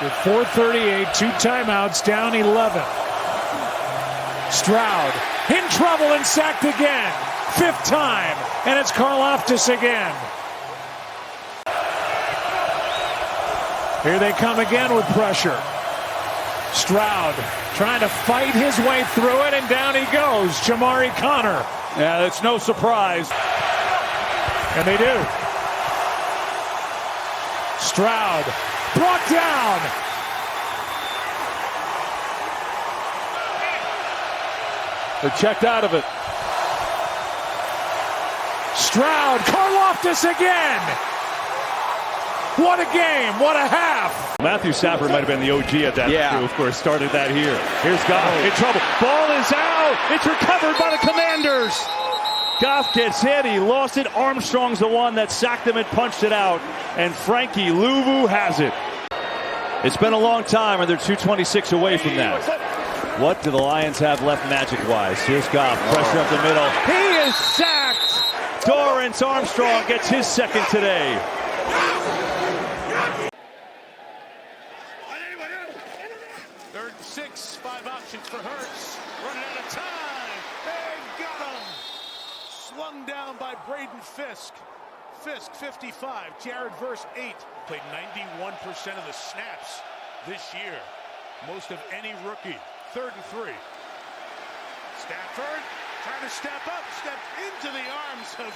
With 4:38, 2 timeouts, down 11. Stroud in trouble and sacked again. 5th time, and it's Karlaftis again. Here they come again with pressure. Stroud trying to fight his way through it, and down he goes. Jamari Connor. Yeah, that's no surprise. And they do. Stroud brought down. They checked out of it. Stroud, Karlaftis again. What a game, what a half. Matthew Stafford might have been the OG at that, too, of course, started that here. Here's Goff in trouble. Ball is out. It's recovered by the Commanders. Goff gets hit. He lost it. Armstrong's the one that sacked him and punched it out. And Frankie Louvu has it. It's been a long time, and they're 2:26 away from that. What do the Lions have left magic-wise? Here's Goff. Pressure up the middle. He is sacked. Dorrance Armstrong gets his 2nd today. 3rd and 6, 5 options for Hurts. Running out of time. They got him. Slung down by Braden Fisk. Fisk, 55. Jared Verse, 8. Played 91% of the snaps this year. Most of any rookie. 3rd and 3. Stafford trying to step up. Stepped into the arms of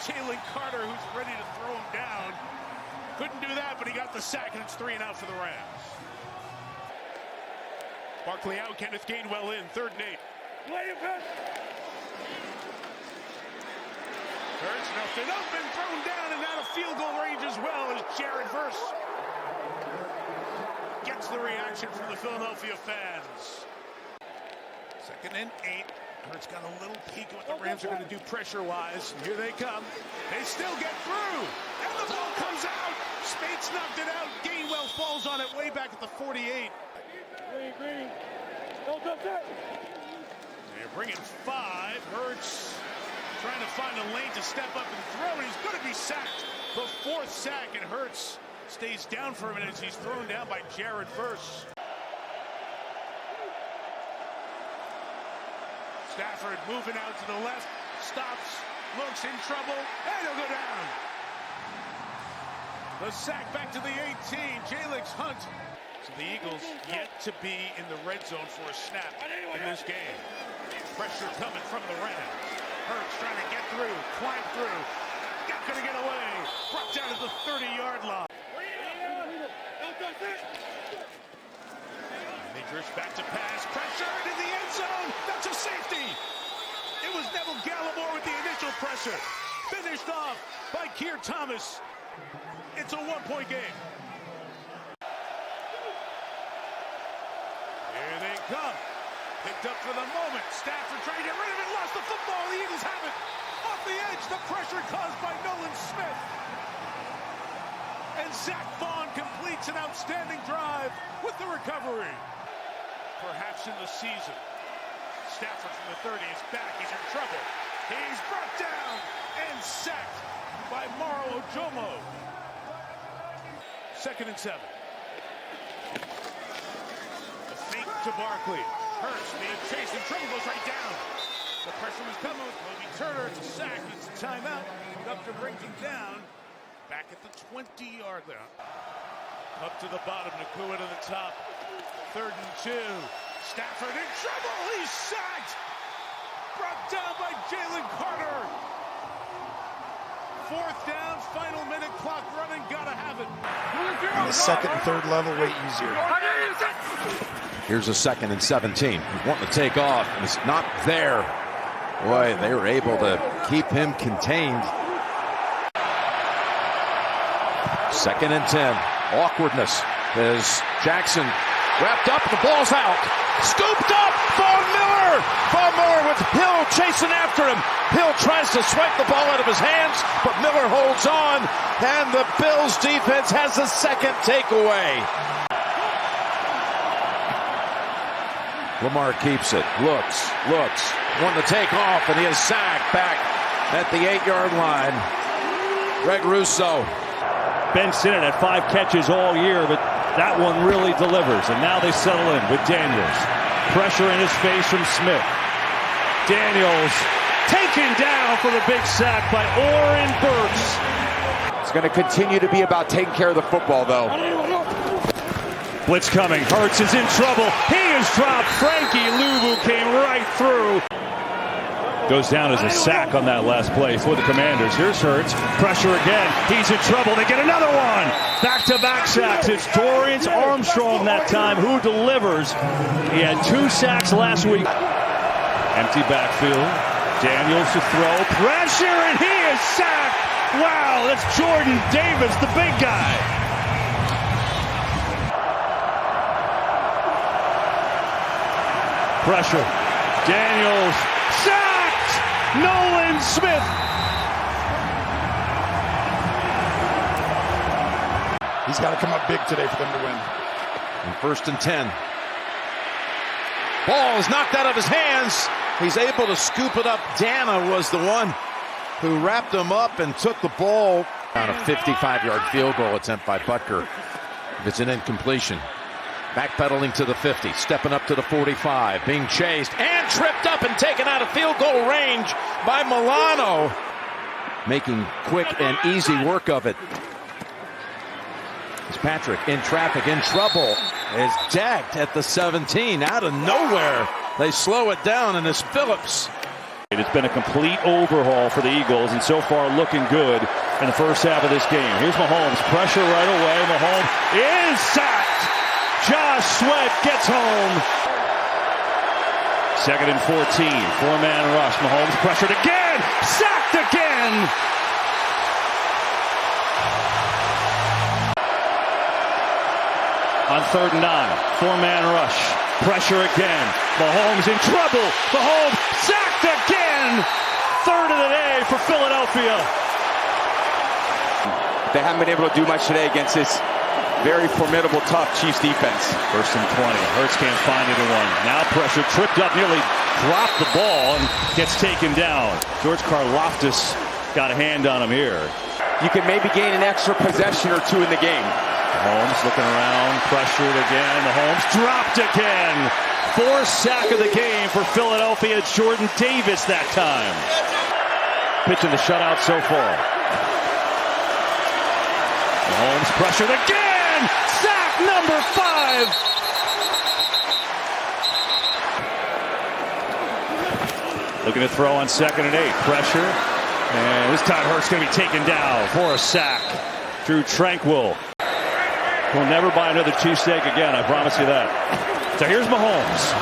Jalen Carter, who's ready to throw him down. Couldn't do that, but he got the sack, and it's 3 and out for the Rams. Barkley out, Kenneth Gainwell in, 3rd and 8. Hurts knocked it up and thrown down, and out of field goal range as well as Jared Verse gets the reaction from the Philadelphia fans. 2nd and 8. Hurts got a little peek at what the Rams are going to do pressure-wise. Here they come. They still get through. And the ball comes out. Spates knocked it out. Gainwell falls on it way back at the 48. They're bringing 5. Hurts trying to find a lane to step up and throw, and he's going to be sacked. The 4th sack, and Hurts stays down for a minute as he's thrown down by Jared Verse. Stafford moving out to the left, stops, looks in trouble, and he'll go down. The sack back to the 18, Jalix Hunt. So the Eagles yet to be in the red zone for a snap in this game. Pressure coming from the Rams. Hurts trying to get through, climb through, not going to get away. Brought down to the 30-yard line. And they drift back to pass, pressure into the end zone. That's a safety. It was Neville Gallimore with the initial pressure. Finished off by Keir Thomas. It's a one-point game. Here they come. Picked up for the moment. Stafford trying to get rid of it. Lost the football. The Eagles have it. Off the edge. The pressure caused by Nolan Smith. And Zach Vaughn completes an outstanding drive with the recovery. Perhaps in the season. Stafford from the 30 is back. He's in trouble. He's brought down and sacked by Maro Ojomo. 2nd and 7. The fake to Barkley. Hurts being chased in trouble, goes right down. The pressure was coming with Kobe Turner. It's a sack. It's a timeout. Enough to bring him down. Back at the 20-yard line. Up to the bottom. Nakua to the top. 3rd and 2. Stafford in trouble. He's sacked. Brought down by Jalen Carter. 4th down. Final minute clock running. Gotta have it. On the 2nd and 3rd level, way easier. Here's a 2nd and 17. Wanting to take off. It's not there. Boy, they were able to keep him contained. 2nd and 10. Awkwardness as Jackson wrapped up. The ball's out. Scooped up. Von Miller. Von Miller with Hill chasing after him. Hill tries to swipe the ball out of his hands, but Miller holds on. And the Bills defense has the 2nd takeaway. Lamar keeps it. Looks. Wanting to take off, and he is sacked back at the 8-yard line. Greg Rousseau. Ben Sinnott had 5 catches all year, but that one really delivers. And now they settle in with Daniels. Pressure in his face from Smith. Daniels taken down for the big sack by Oren Burks. It's going to continue to be about taking care of the football, though. Blitz coming. Hurts is in trouble. He is dropped. Frankie Luvu came right through. Goes down as a sack on that last play for the Commanders. Here's Hurts. Pressure again. He's in trouble. They get another one. Back-to-back sacks. It's Dorrance Armstrong that time who delivers. He had 2 sacks last week. Empty backfield. Daniels to throw. Pressure, and he is sacked. Wow, that's Jordan Davis, the big guy. Pressure. Daniels. Sacked! Nolan Smith. He's got to come up big today for them to win. And 1st and 10. Ball is knocked out of his hands. He's able to scoop it up. Dana was the one who wrapped him up and took the ball on a 55-yard field goal attempt by Butker. It's an incompletion. Backpedaling to the 50, stepping up to the 45, being chased and tripped up and taken out of field goal range by Milano. Making quick and easy work of it. It's Patrick in traffic, in trouble. Is jacked at the 17, out of nowhere. They slow it down, and it's Phillips. It's been a complete overhaul for the Eagles, and so far looking good in the first half of this game. Here's Mahomes, pressure right away. Mahomes is sacked. Josh Sweat gets home. 2nd and 14, 4-man rush. Mahomes pressured again, sacked again. On 3rd and 9, 4-man rush. Pressure again. Mahomes in trouble. Mahomes sacked again. 3rd of the day for Philadelphia. They haven't been able to do much today against this very formidable, tough Chiefs defense. 1st and 20. Hurts can't find anyone. Now pressure, tripped up, nearly dropped the ball and gets taken down. George Karlaftis got a hand on him here. You can maybe gain an extra possession or 2 in the game. Mahomes looking around, pressured again. Mahomes dropped again. 4th sack of the game for Philadelphia. It's Jordan Davis that time. Pitching the shutout so far. Mahomes pressured again. Sack number 5. Looking to throw on 2nd and 8. Pressure. And this time Hurts going to be taken down for a sack. Drew Tranquil. He'll never buy another cheesesteak again, I promise you that. So here's Mahomes.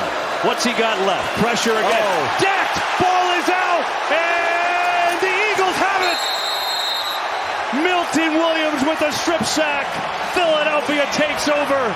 What's he got left? Pressure again. Decked. Ball is out. And the Eagles have it. Milton Williams with a strip sack. Philadelphia takes over.